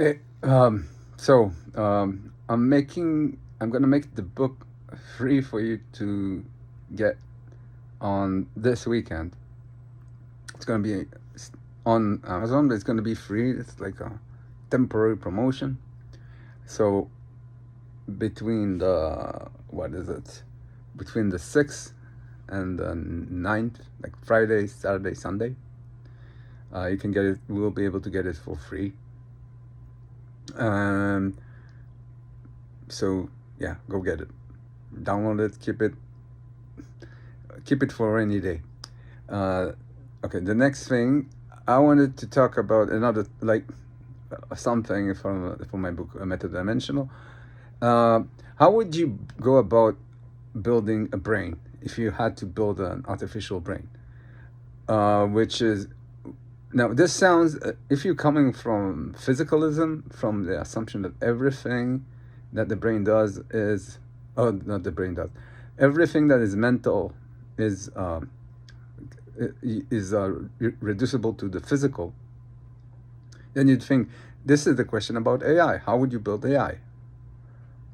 Eh, I'm gonna make the book free for you to get on this weekend. It's gonna be on Amazon, but it's gonna be free. It's like a temporary promotion. So between the what is it? Between the 6th and the 9th, like Friday, Saturday, Sunday, you can get it. We'll be able to get it for free. Um, so yeah, go get it. Download it. Keep it for a rainy day. Uh, okay, the next thing I wanted to talk about another like something from my book, Method Dimensional. Uh, how would you go about building a brain if you had to build an artificial brain? Which is now this sounds if you're coming from physicalism, from the assumption that everything that the brain does is not the brain does, everything that is mental is reducible to the physical, then you'd think this is the question about AI. How would you build AI?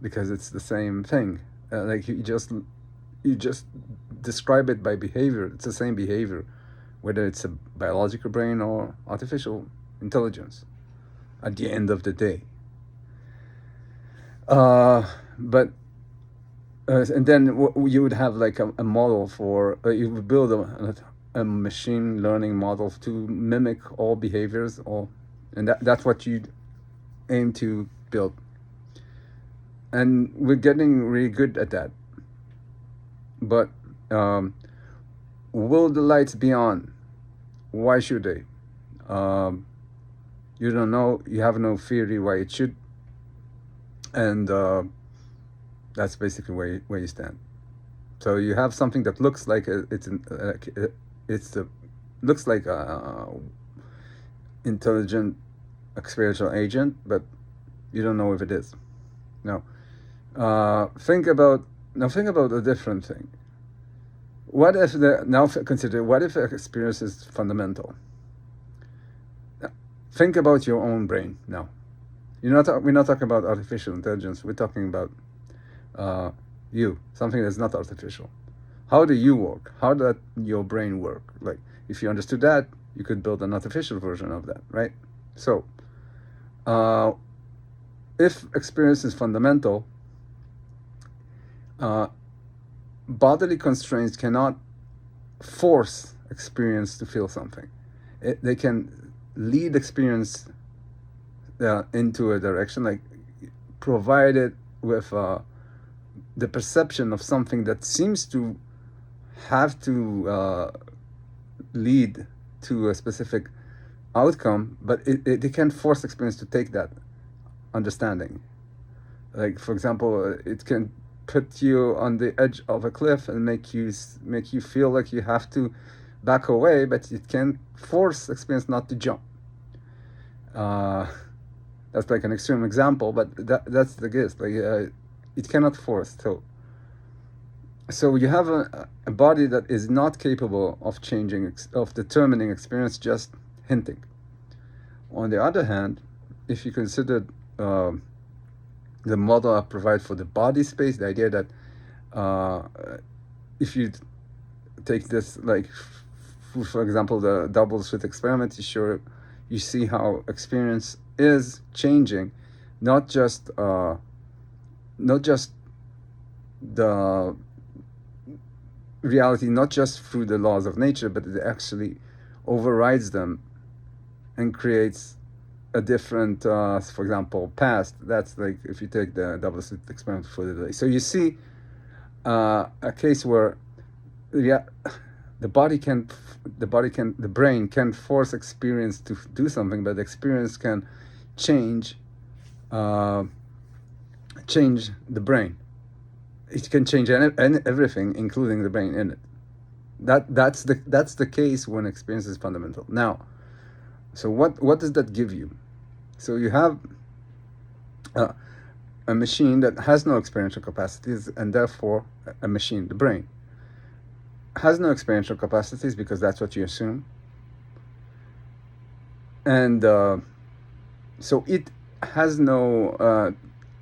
Because it's the same thing. Like you just describe it by behavior. It's the same behavior, whether it's a biological brain or artificial intelligence. At the end of the day, but and then you would have like a model for you would build a machine learning model to mimic all behaviors, and that's what you aim to build. And we're getting really good at that. But will the lights be on? Why should they? You don't know. You have no theory why it should, and that's basically where you stand. So you have something that looks like looks like a intelligent experiential agent, but you don't know if it is. Now, think about a different thing. What if consider what if experience is fundamental? Think about your own brain now. We're not talking about artificial intelligence. We're talking about something that's not artificial. How do you work? How does your brain work? Like, if you understood that, you could build an artificial version of that, right? So, if experience is fundamental, bodily constraints cannot force experience to feel something. They can lead experience into a direction, like provide it with the perception of something that seems to have to lead to a specific outcome, but they can't force experience to take that understanding. Like, for example, it can put you on the edge of a cliff and make you feel like you have to back away, but it can force experience not to jump. That's like an extreme example, but that's the gist. Like, it cannot force. So you have a body that is not capable of of determining experience, just hinting. On the other hand, if you consider the model I provide for the body space, the idea that if you take this, like, for example, the double slit experiment, you see how experience is changing, not just the reality, not just through the laws of nature, but it actually overrides them and creates a different, for example, past. That's like if you take the double slit experiment for the day. So you see a case where the brain can force experience to do something, but the experience can change change the brain. It can change everything, including the brain in it. That's the case when experience is fundamental. Now, so what does that give you? So you have a machine that has no experiential capacities, and therefore a machine, the brain, has no experiential capacities because that's what you assume. And so has no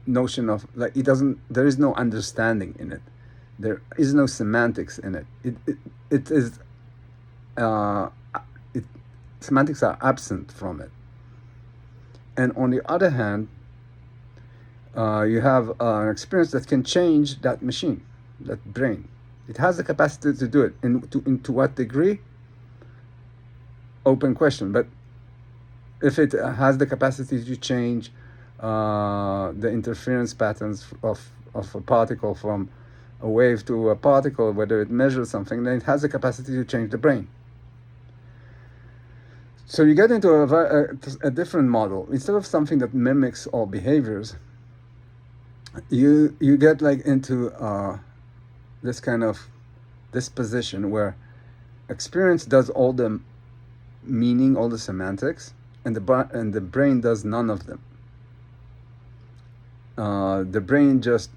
notion of, like, it doesn't, there is no understanding in it. There is no semantics in it. It is uh, it, semantics are absent from it. And on the other hand, you have an experience that can change that machine, that brain. It has the capacity to do it. To what degree? Open question. But if it has the capacity to change the interference patterns of a particle from a wave to a particle, whether it measures something, then it has the capacity to change the brain. So you get into a different model. Instead of something that mimics all behaviors, you get like into this kind of disposition where experience does all the meaning, all the semantics, and the brain does none of them. The brain just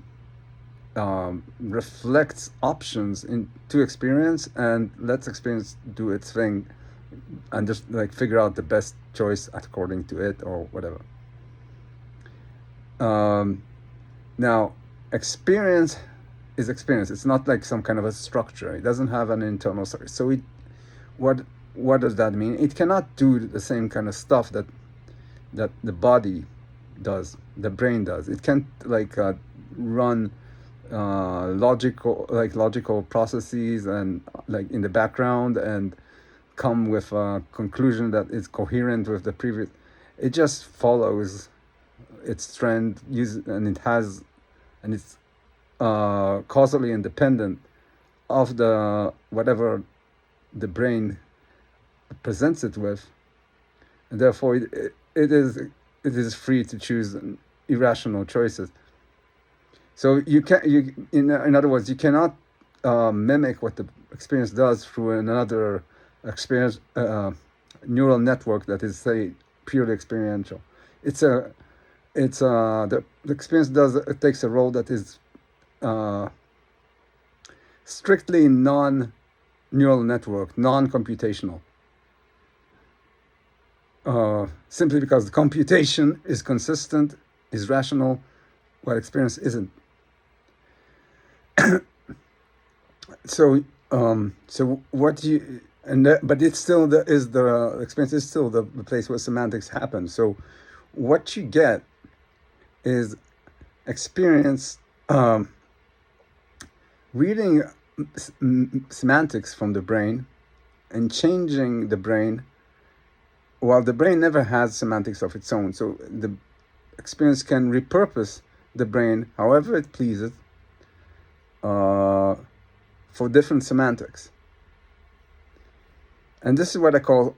reflects options into experience and lets experience do its thing, and just like figure out the best choice according to it or whatever. Now, experience is experience. It's not like some kind of a structure. It doesn't have an internal structure. So what does that mean? It cannot do the same kind of stuff that the body does, the brain does. It can't like run logical processes and like in the background and come with a conclusion that is coherent with the previous. It just follows its trend, and it's causally independent of the whatever the brain presents it with, and therefore it is free to choose irrational choices. So in other words, you cannot mimic what the experience does through another experience neural network that is, say, purely experiential. The experience takes a role that is strictly non-neural network, non-computational. Simply because the computation is consistent, is rational, while experience isn't. So what you but it's still the experience is still the place where semantics happen. So what you get is experience reading semantics from the brain and changing the brain, while the brain never has semantics of its own. So the experience can repurpose the brain however it pleases for different semantics. And this is what I call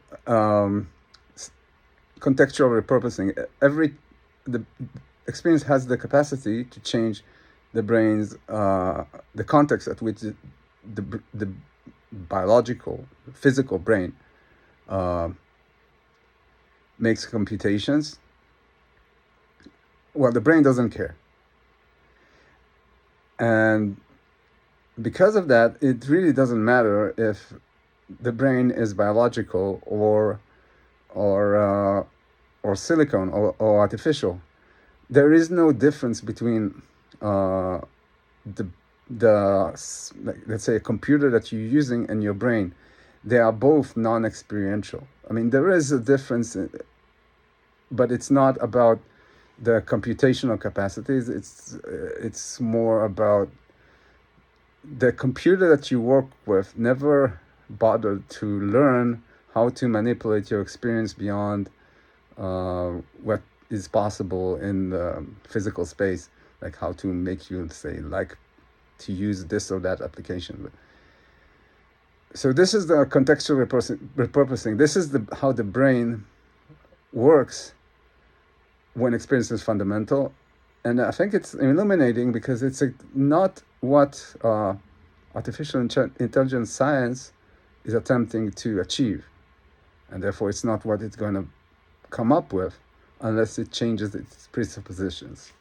contextual repurposing. The experience has the capacity to change the brain's the context at which the biological, physical brain makes computations. Well, the brain doesn't care, and because of that, it really doesn't matter if the brain is biological or silicone or artificial. There is no difference between let's say a computer that you're using and your brain. They are both non-experiential. I mean, there is a difference, but it's not about the computational capacities. It's more about the computer that you work with never bothered to learn how to manipulate your experience beyond what is possible in the physical space, like how to make you say like to use this or that application. So this is the contextual repurposing. This is how the brain works when experience is fundamental. And I think it's illuminating because it's not what artificial intelligence science is attempting to achieve. And therefore it's not what it's going to come up with unless it changes its presuppositions.